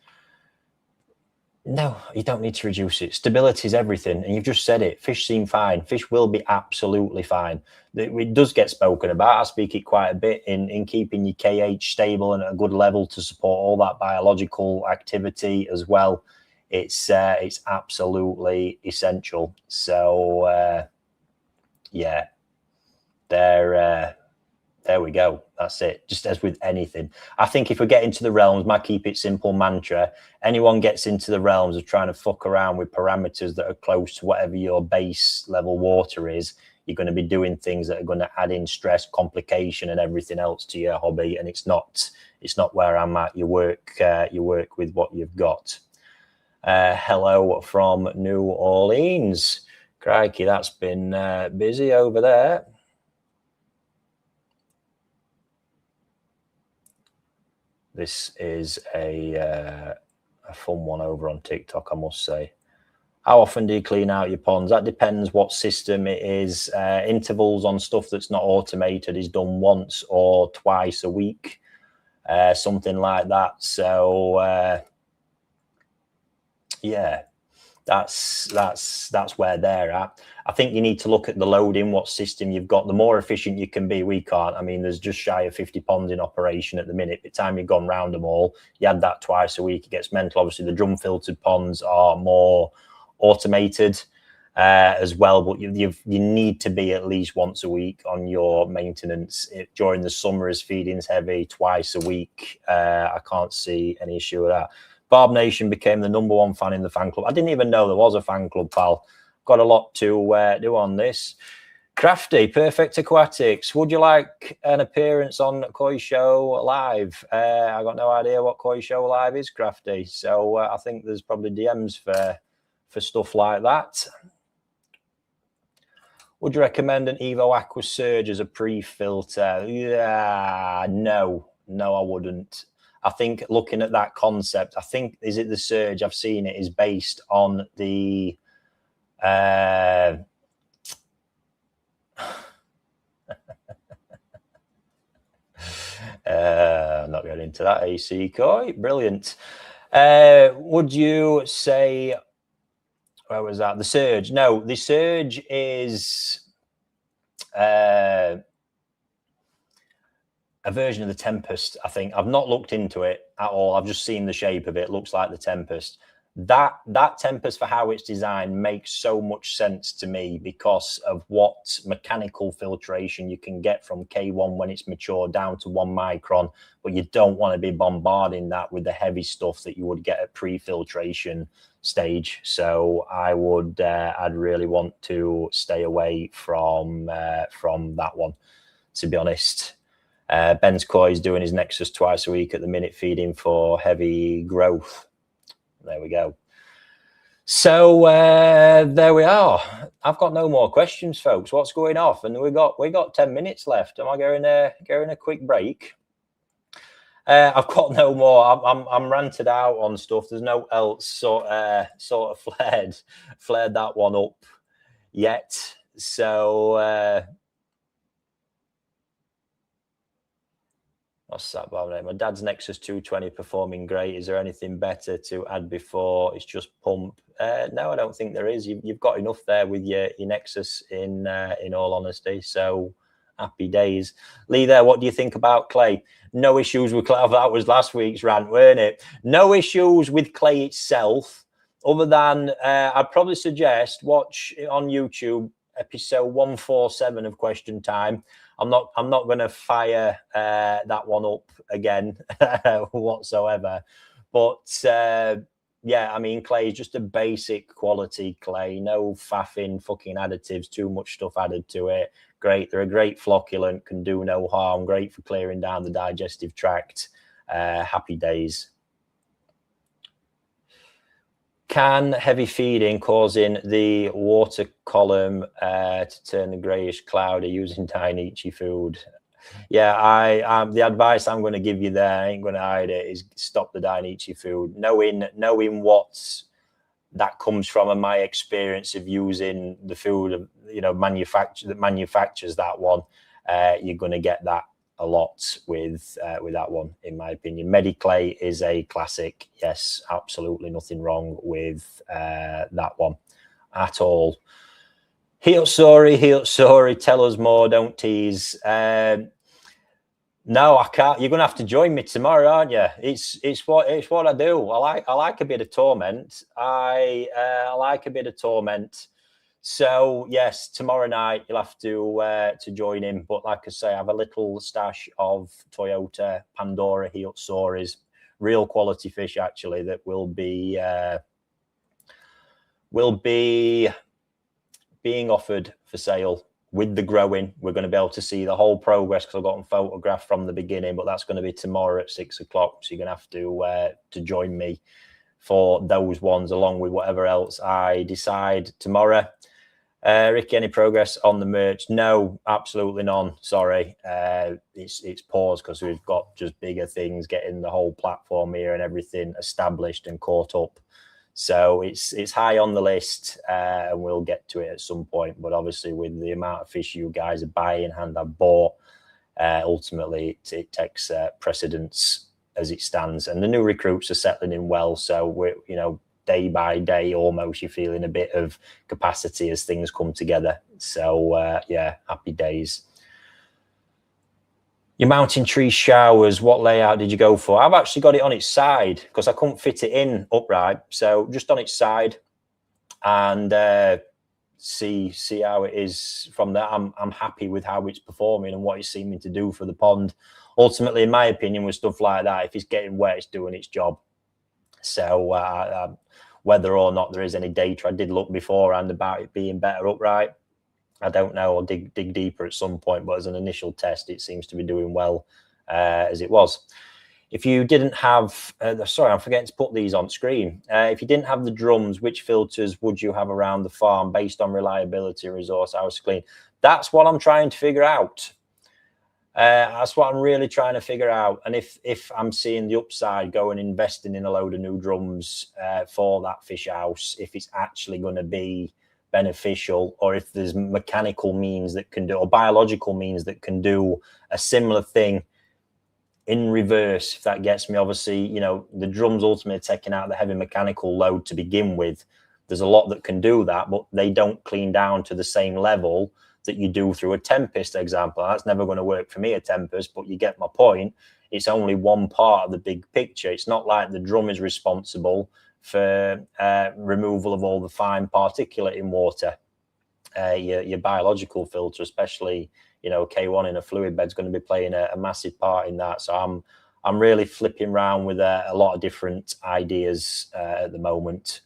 No, you don't need to reduce it. Stability is everything, and you've just said it. Fish seem fine. Fish will be absolutely fine. It does get spoken about. I speak it quite a bit in keeping your KH stable and at a good level to support all that biological activity as well. It's absolutely essential. So yeah, there we go. That's it. Just as with anything, I think if we get into the realms, my keep it simple mantra, anyone gets into the realms of trying to fuck around with parameters that are close to whatever your base level water is, you're going to be doing things that are going to add in stress, complication, and everything else to your hobby. And it's not where I'm at. You work with what you've got. Hello from New Orleans. Crikey, that's been busy over there. This is a fun one over on TikTok, I must say. How often do you clean out your ponds? That depends what system it is. Intervals on stuff that's not automated is done once or twice a week, something like that. So yeah, that's where they're at. I think you need to look at the loading, what system you've got. The more efficient you can be, we can't. I mean, there's just shy of 50 ponds in operation at the minute. By the time you've gone round them all, you add that twice a week, it gets mental. Obviously, the drum filtered ponds are more automated as well, but you need to be at least once a week on your maintenance. During the summer, as feeding's heavy, twice a week. I can't see any issue with that. Barb Nation became the #1 fan in the fan club. I didn't even know there was a fan club, pal. Got a lot to do on this. Crafty, Perfect Aquatics. Would you like an appearance on Koi Show Live? I got no idea what Koi Show Live is, Crafty. So I think there's probably DMs for stuff like that. Would you recommend an Evo Aqua Surge as a pre-filter? Yeah, no, I wouldn't. I think looking at that concept, I think, is it the Surge? I've seen it is based on the I'm not going into that. AC Koi, brilliant. Would you say, where was that? The Surge? No, the Surge is a version of the Tempest. I think I've not looked into it at all. I've just seen the shape of it. It looks like the Tempest. That Tempest, for how it's designed, makes so much sense to me because of what mechanical filtration you can get from K1 when it's mature down to 1 micron, but you don't want to be bombarding that with the heavy stuff that you would get at pre-filtration stage. So I would, I'd really want to stay away from that one, to be honest. Ben's Koi is doing his Nexus twice a week at the minute, feeding for heavy growth. There we go. So there we are. I've got no more questions, folks. What's going off? And we got 10 minutes left. Am I going a quick break? I've got no more. I'm ranted out on stuff. There's no else sort of flared that one up yet. So what's that about it? My dad's Nexus 220 performing great. Is there anything better to add before? It's just pump. No, I don't think there is. You've got enough there with your Nexus in all honesty. So happy days. Lee there, what do you think about Clay? No issues with Clay. That was last week's rant, weren't it? No issues with Clay itself, other than I'd probably suggest watch on YouTube episode 147 of Question Time. I'm not going to fire that one up again whatsoever. But yeah, I mean, clay is just a basic quality clay. No faffing fucking additives, too much stuff added to it. Great. They're a great flocculant, can do no harm. Great for clearing down the digestive tract. Happy days. Can heavy feeding causing the water column to turn the greyish cloudy using Dainichi food? Yeah, the advice I'm going to give you there, I ain't going to hide it, is stop the Dainichi food. Knowing what that comes from, and my experience of using the food, that manufactures that one, you're going to get that a lot with that one, in my opinion. Mediclay is a classic. Yes, absolutely nothing wrong with that one at all. Sorry, tell us more, don't tease. No, I can't. You're gonna have to join me tomorrow, aren't you? It's what I do. I like a bit of torment. I like a bit of torment. So yes, tomorrow night you'll have to join in. But like I say, I have a little stash of Toyota Pandora Hiyotsuris, real quality fish actually, that will be being offered for sale with the growing. We're going to be able to see the whole progress because I've got them photographed from the beginning. But that's going to be tomorrow at 6 o'clock. So you're going to have to join me for those ones, along with whatever else I decide tomorrow. Ricky, any progress on the merch? No, absolutely none. Sorry. It's paused because we've got just bigger things, getting the whole platform here and everything established and caught up. So it's high on the list, and we'll get to it at some point. But obviously, with the amount of fish you guys are buying and have bought, ultimately it takes precedence as it stands. And the new recruits are settling in well. So we're, day by day, almost you're feeling a bit of capacity as things come together. So yeah, happy days. Your mountain tree showers, what layout did you go for? I've actually got it on its side because I couldn't fit it in upright. So just on its side, and see how it is from there. I'm happy with how it's performing and what it's seeming to do for the pond. Ultimately, in my opinion, with stuff like that, if it's getting wet, it's doing its job. So whether or not there is any data, I did look beforehand about it being better upright. I don't know. I'll dig deeper at some point, but as an initial test, it seems to be doing well as it was. If you didn't have, sorry, I'm forgetting to put these on screen. If you didn't have the drums, which filters would you have around the farm based on reliability, resource, hours clean? That's what I'm trying to figure out. That's what I'm really trying to figure out. And if I'm seeing the upside, go and investing in a load of new drums for that fish house, if it's actually going to be beneficial, or if there's mechanical means that can do, or biological means that can do a similar thing in reverse, if that gets me. Obviously, the drums ultimately are taking out the heavy mechanical load to begin with. There's a lot that can do that, but they don't clean down to the same level that you do through a Tempest example. That's never going to work for me, a Tempest, but you get my point. It's only one part of the big picture. It's not like the drum is responsible for removal of all the fine particulate in water. Your biological filter, especially K1 in a fluid bed, is going to be playing a massive part in that. So I'm really flipping around with a lot of different ideas at the moment.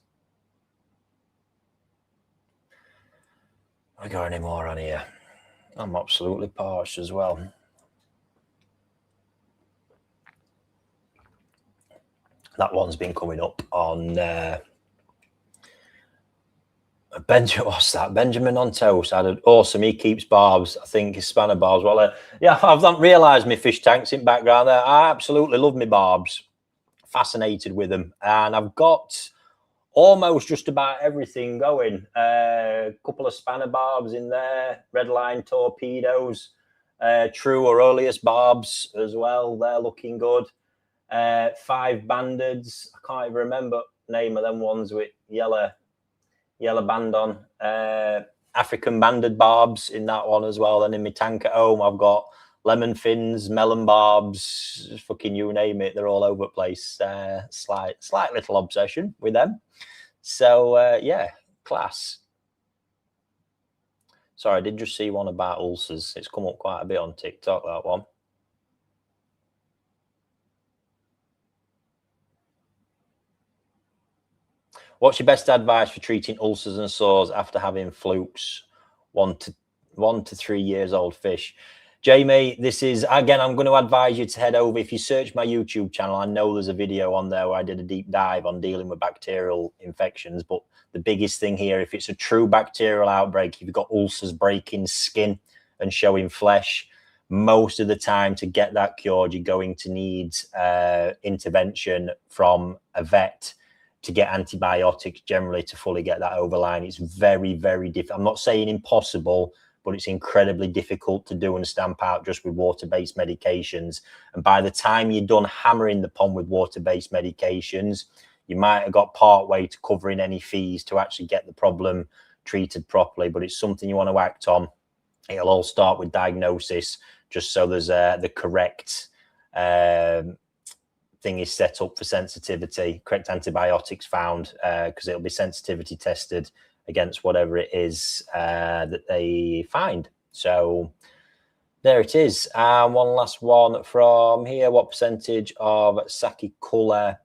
Have I got any more on here? I'm absolutely parched as well. That one's been coming up on What's that? Benjamin on toast. I had awesome. He keeps barbs. I think his spanner barbs. Well, yeah, I've not realised my fish tanks in background there. I absolutely love my barbs. Fascinated with them, and I've got almost just about everything going. A couple of spanner barbs in there, red line torpedoes, true Aurelius barbs as well. They're looking good. 5 bandeds. I can't even remember the name of them ones with yellow band on. African banded barbs in that one as well. And in my tank at home, I've got lemon fins, melon barbs, fucking you name it. They're all over the place. Slight little obsession with them. So yeah, class. Sorry, I did just see one about ulcers. It's come up quite a bit on TikTok, that one. What's your best advice for treating ulcers and sores after having flukes? 1 to 3 years old fish. Jamie, this is, again, I'm going to advise you to head over. If you search my YouTube channel, I know there's a video on there where I did a deep dive on dealing with bacterial infections. But the biggest thing here, if it's a true bacterial outbreak, if you've got ulcers breaking skin and showing flesh, most of the time to get that cured, you're going to need intervention from a vet to get antibiotics generally to fully get that overline. It's very, very difficult. I'm not saying impossible, but it's incredibly difficult to do and stamp out just with water-based medications. And by the time you're done hammering the pond with water-based medications, you might have got part way to covering any fees to actually get the problem treated properly. But it's something you want to act on. It'll all start with diagnosis, just so there's the correct thing is set up for sensitivity, correct antibiotics found, because it'll be sensitivity tested against whatever it is that they find. So there it is. And one last one from here. What percentage of sake colour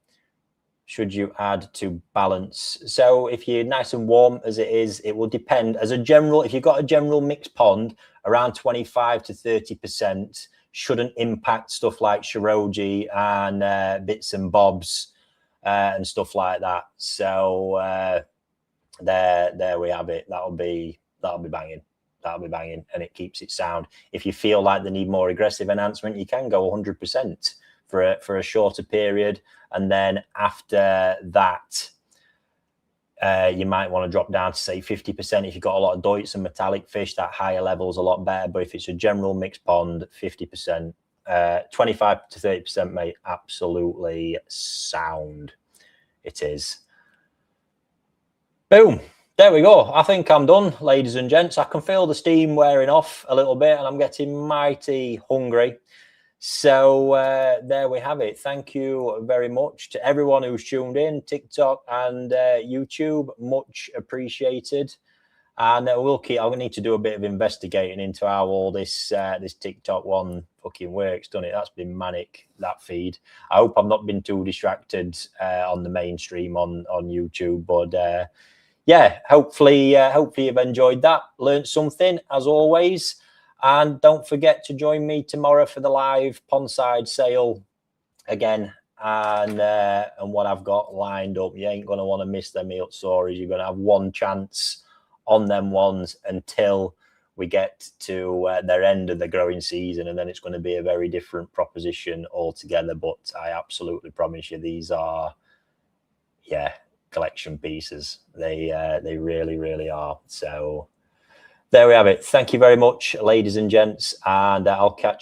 should you add to balance? So if you're nice and warm as it is, it will depend. As a general, if you've got a general mixed pond, around 25 to 30% shouldn't impact stuff like shiroji and bits and bobs and stuff like that. So there we have it. That'll be banging. That'll be banging, and it keeps it sound. If you feel like they need more aggressive enhancement, you can go 100% for a shorter period, and then after that, you might want to drop down to say 50%. If you've got a lot of doits and metallic fish, that higher level is a lot better. But if it's a general mixed pond, 50%, 25 to 30%, mate, absolutely sound. It is. Boom. There we go. I think I'm done, ladies and gents. I can feel the steam wearing off a little bit, and I'm getting mighty hungry. So there we have it. Thank you very much to everyone who's tuned in, TikTok and YouTube. Much appreciated. And we'll keep. I'm gonna need to do a bit of investigating into how all this this TikTok one fucking works, doesn't it? That's been manic, that feed. I hope I've not been too distracted on the mainstream on YouTube, but yeah, hopefully you've enjoyed that, learned something as always. And don't forget to join me tomorrow for the live Pondside sale again, and what I've got lined up. You ain't going to want to miss them Eelt stories. You're going to have one chance on them ones until we get to their end of the growing season, and then it's going to be a very different proposition altogether. But I absolutely promise you, these are, yeah, collection pieces. They really, really are. So there we have it. Thank you very much, ladies and gents, and I'll catch you